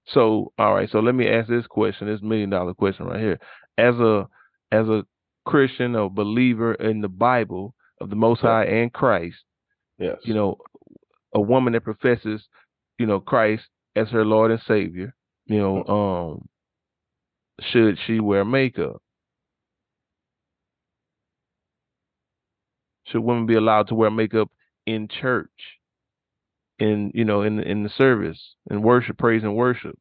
So, all right. So let me ask this question, this $1 million question right here. As a Christian or believer in the Bible of the Most Yes. High and Christ, Yes. you know, a woman that professes, Christ as her Lord and Savior, you know, Mhm. should she wear makeup? Should women be allowed to wear makeup in church, in the service, in worship, praise and worship?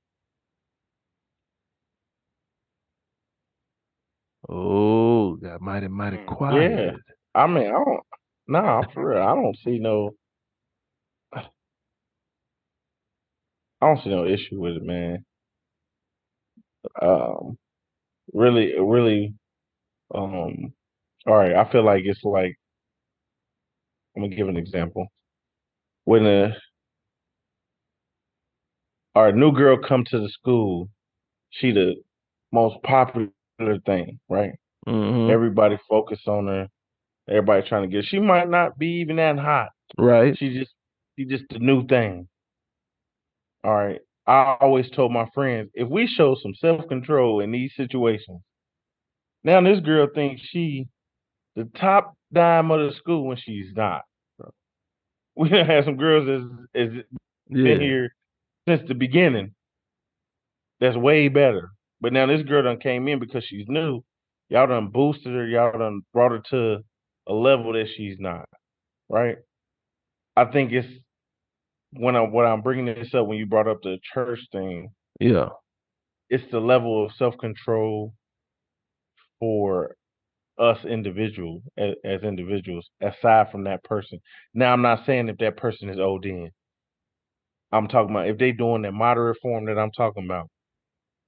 Oh, got mighty Yeah. quiet. I mean, I don't. Nah, for real. I don't see no. I don't see no issue with it, man. Um, really. Um, all right. I feel like it's like. I'm gonna give an example. When our new girl come to the school, she the most popular thing, right? Mm-hmm. Everybody focus on her. Everybody trying to get. She might not be even that hot. Right. She just she just the new thing. All right. I always told my friends if we show some self control in these situations, now this girl thinks she the top dime of the school when she's not. Bro. We done had some girls that's been Yeah. here since the beginning. That's way better. But now this girl done came in because she's new. Y'all done boosted her. Y'all done brought her to a level that she's not. Right. I think it's what I'm bringing this up when you brought up the church thing. Yeah. It's the level of self control for us individuals as individuals aside from that person. Now I'm not saying if that person is ODing. I'm talking about if they doing the moderate form that I'm talking about.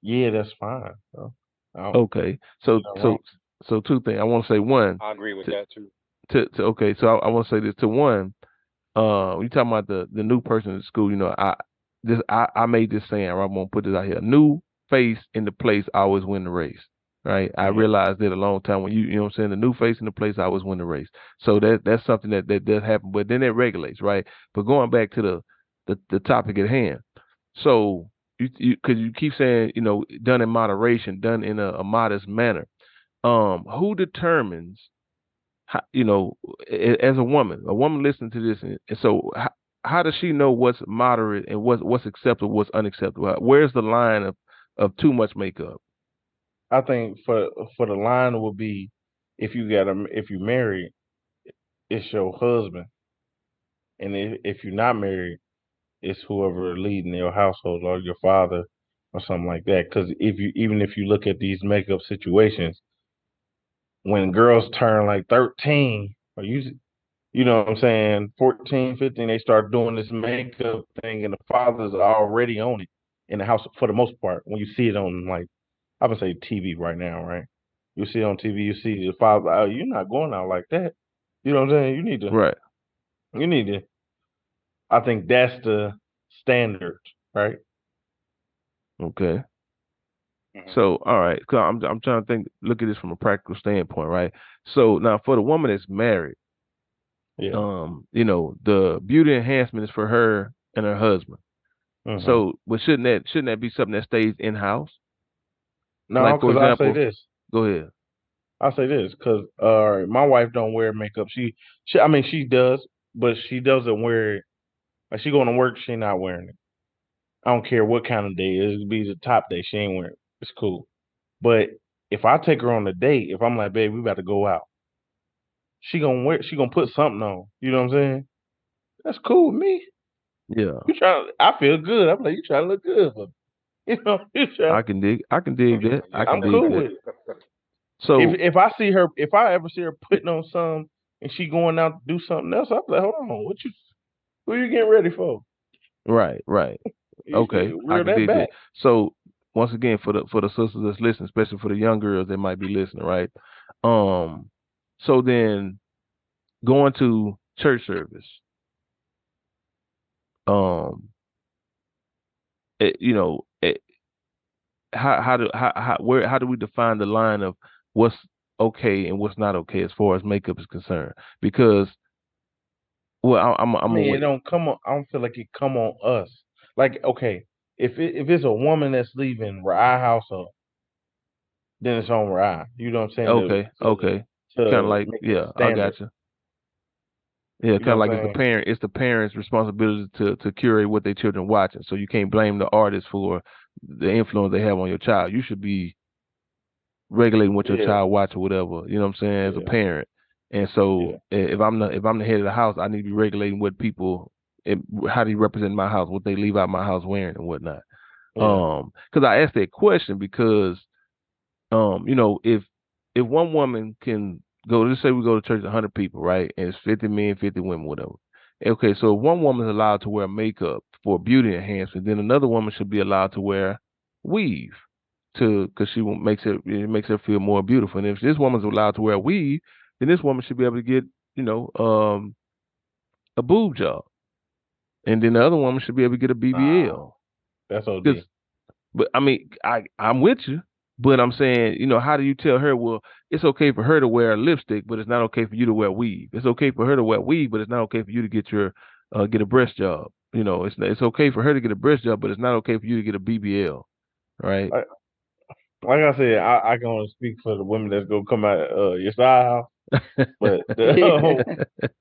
Yeah, that's fine. Bro. I don't Okay. see So nothing wrong. so so two things. I want to say one. I agree with To that too. to okay. So I want to say this to one. You talking about the new person in school? I made this saying. I'm gonna put this out here. New face in the place always win the race. Right. I Hmm. realized it a long time when you know what I'm saying. The new face in the place always win the race. So that's something that does happen. But then it regulates, right? But going back to the topic at hand. So because you keep saying done in moderation, done in a modest manner. Who determines as a woman listening to this, and so how does she know what's moderate and what's acceptable, what's unacceptable? Where's the line of too much makeup? I think for the line will be if you married, it's your husband, and if you're not married, it's whoever leading your household or your father or something like that. Because if you look at these makeup situations, when girls turn like 13 or you know what I'm saying, 14, 15, they start doing this makeup thing, and the fathers are already on it in the house for the most part. When you see it on like I would say TV right now, right? You see it on TV, you see the father. Oh, you're not going out like that. You know what I'm saying? Right. You need to. I think that's the standard, right? Okay. Hmm. So all right, 'cause I'm trying to think, look at this from a practical standpoint, right? So now for the woman that's married, Yeah. the beauty enhancement is for her and her husband. Hmm. So, but shouldn't that be something that stays in house? No, Like for because I say example, this. go ahead. I say this because my wife don't wear makeup. I mean, she does, but she doesn't wear it. Like she going to work, she not wearing it. I don't care what kind of day it is. It be the top day, she ain't wearing it. It's cool. But if I take her on a date, if I'm like, babe, we about to go out, she gonna put something on. You know what I'm saying? That's cool with me. Yeah, You trying? I feel good. I'm like, you trying to look good for me. You know, you trying. I can dig that. I Yeah, can I'm dig cool that. with it. So If I ever see her putting on some and she going out to do something else, I'm like, hold on, who you getting ready for? right, right. Okay, You I reel can that dig that. back. So once again, for the sisters that's listening, especially for the young girls that might be listening, right? Um, so then going to church service, um, how do we define the line of what's okay and what's not okay as far as makeup is concerned? Because well, I'm I gonna mean, it wait. don't come on. I don't feel like it come on us. Like, okay, if it's a woman that's leaving our household, then it's on Rye. You know what I'm saying? Okay, okay. Kind of To like, make it a yeah, I standard. got you. Yeah, You kind know of what like I'm saying? it's the parents' responsibility to curate what their children watching. So you can't blame the artist for the influence they have on your child. You should be regulating what your Yeah, child watch or whatever. You know what I'm saying? As a yeah, parent, and so yeah, if I'm the head of the house, I need to be regulating what people, and how they represent my house, what they leave out my house wearing and whatnot. yeah. Because I asked that question because if one woman can go, let's say we go to church 100 people, right, and it's 50 men, 50 women, whatever. Okay, so if one woman is allowed to wear makeup for beauty enhancement, then another woman should be allowed to wear weave to because it makes her feel more beautiful. And if this woman's allowed to wear weave, then this woman should be able to get you know a boob job, and then the other woman should be able to get a BBL. Nah, that's Because OD. but I mean, I'm with you, but I'm saying, how do you tell her? Well, it's okay for her to wear lipstick, but it's not okay for you to wear weave. It's okay for her to wear weave, but it's not okay for you to get a breast job. It's okay for her to get a breast job, but it's not okay for you to get a BBL, right? Like, like I said, I can only speak for the women that's gonna come out your side house, but the Yeah.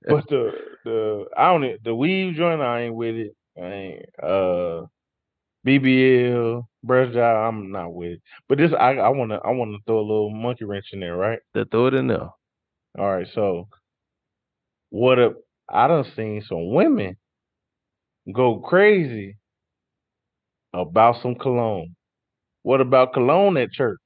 but the I don't the weave joint I ain't with it. I ain't BBL breast job I'm not with it. But this I wanna throw a little monkey wrench in there, right? They throw it in there. All right, so what if I done seen some women go crazy about some cologne. What about cologne at church?